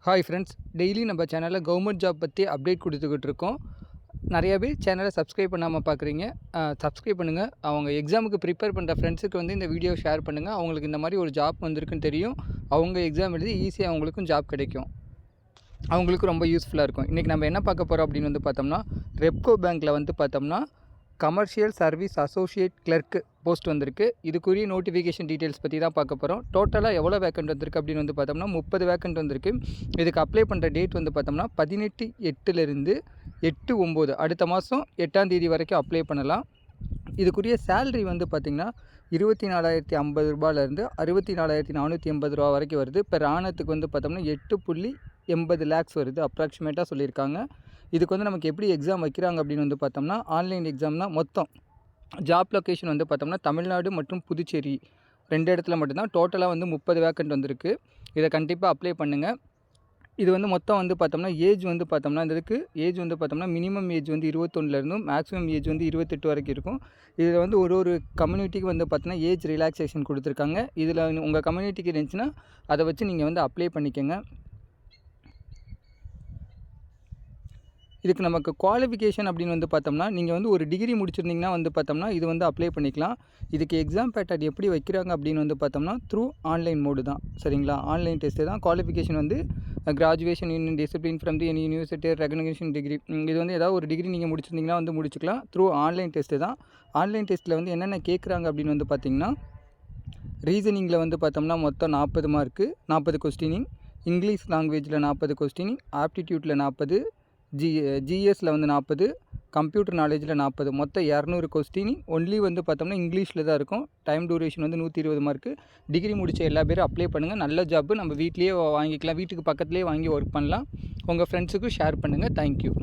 Hi friends, daily நம்ம சேனலில் government job பற்றி அப்டேட் கொடுத்துக்கிட்டு இருக்கோம். நிறைய பேர் சேனலை சப்ஸ்கிரைப் பண்ணாமல் பார்க்குறீங்க. சப்ஸ்கிரைப் பண்ணுங்கள். அவங்க எக்ஸாமுக்கு ப்ரிப்பேர் பண்ணுற ஃப்ரெண்ட்ஸுக்கு வந்து இந்த வீடியோ ஷேர் பண்ணுங்கள். அவங்களுக்கு இந்த மாதிரி ஒரு ஜாப் வந்திருக்குன்னு தெரியும். அவங்க எக்ஸாம் எழுதி ஈஸியாக அவங்களுக்கும் ஜாப் கிடைக்கும். அவங்களுக்கும் ரொம்ப யூஸ்ஃபுல்லாக இருக்கும். இன்றைக்கி நம்ம என்ன பார்க்க போகிறோம் அப்படின்னு வந்து பார்த்தோம்னா, ரெப்கோ பேங்க்கில் வந்து பார்த்தோம்னா commercial service associate clerk post வந்திருக்கு. இதுக்குரிய நோட்டிஃபிகேஷன் டீட்டெயில்ஸ் பற்றி தான் பார்க்க போகிறோம். டோட்டலாக எவ்வளோ வேக்கண்ட் வந்திருக்கு அப்படின்னு வந்து பார்த்தோம்னா 30 வேக்கண்ட் வந்திருக்கு. இதுக்கு அப்ளை பண்ணுற டேட் வந்து பார்த்தோம்னா 18/8 8/9 அடுத்த மாதம் 8ஆம் தேதி வரைக்கும் அப்ளை பண்ணலாம். இதுக்குரிய சேலரி வந்து பார்த்திங்கன்னா 24,050 ரூபாயிலேருந்து 64,480 ரூபா வரைக்கும் வருது. இப்போ ஆனத்துக்கு வந்து பார்த்தோம்னா 8.80 லேக்ஸ் வருது அப்ராக்சிமேட்டாக சொல்லியிருக்காங்க. இதுக்கு வந்து நமக்கு எப்படி எக்ஸாம் வைக்கிறாங்க அப்படின்னு வந்து பார்த்தோம்னா, ஆன்லைன் எக்ஸாம் தான். மொத்தம் ஜாப் லொக்கேஷன் வந்து பார்த்தோம்னா தமிழ்நாடு மற்றும் புதுச்சேரி 2 இடத்துல மட்டும்தான். டோட்டலாக வந்து 30 வேக்கண்ட் வந்திருக்கு. இதை கண்டிப்பாக அப்ளை பண்ணுங்கள். இது வந்து மொத்தம் வந்து பார்த்தோம்னா ஏஜ் வந்து பார்த்தோம்னா இதுக்கு ஏஜ் வந்து பார்த்தோம்னா மினிமம் ஏஜ் வந்து 21 மேக்ஸிமம் ஏஜ் வந்து 28 வரைக்கும் இருக்கும். இதில் வந்து ஒரு கம்யூனிட்டிக்கு வந்து பார்த்தோன்னா ஏஜ் ரிலாக்ஸேஷன் கொடுத்துருக்காங்க. இதில் உங்கள் கம்யூனிட்டிக்கு இருந்துச்சுன்னா அதை வச்சு நீங்கள் வந்து அப்ளை பண்ணிக்கோங்க. இதுக்கு நமக்கு குவாலிஃபிகேஷன் அப்படின்னு வந்து பார்த்தோம்னா, நீங்கள் வந்து ஒரு டிகிரி முடிச்சிருந்தீங்கன்னா வந்து பார்த்தோம்னா இது வந்து அப்ளை பண்ணிக்கலாம். இதுக்கு எக்ஸாம் பேட்டர்ன் எப்படி வைக்கிறாங்க அப்படின்னு வந்து பார்த்தோம்னா த்ரூ ஆன்லைன் மோடு தான். சரிங்களா? ஆன்லைன் டெஸ்ட்டு தான். குவாலிஃபிகேஷன் வந்து graduation in discipline from the any university recognition degree. இது வந்து ஏதாவது ஒரு டிகிரி நீங்கள் முடிச்சிருந்தீங்கன்னா வந்து முடிச்சுக்கலாம். த்ரூ ஆன்லைன் டெஸ்ட்டு தான். ஆன்லைன் டெஸ்ட்டில் வந்து என்னென்ன கேட்குறாங்க அப்படின்னு வந்து பார்த்திங்கன்னா, ரீசனிங்கில் வந்து பார்த்தோம்னா மொத்தம் 40 மார்க்கு, 40 கொஸ்டினிங். இங்கிலீஷ் லாங்குவேஜில் 40 கொஸ்டினிங். ஆப்டிடியூட்டில் 40, ஜிஎஸ்சில் வந்து 40, கம்ப்யூட்டர் நாலேஜில் 40, மொத்தம் 200 கொஸ்டினிங். ஒன்லி வந்து பார்த்தோம்னா இங்கிலீஷில் தான் இருக்கும். டைம் டூரேஷன் வந்து 120 மார்க்கு. டிகிரி முடித்த எல்லா பேரும் அப்ளை பண்ணுங்கள். நல்ல ஜாப்பு நம்ம வீட்லேயே வாங்கிக்கலாம். வீட்டுக்கு பக்கத்துலேயே வாங்கி ஒர்க் பண்ணலாம். உங்கள் ஃப்ரெண்ட்ஸுக்கும் ஷேர் பண்ணுங்கள். தேங்க்யூ.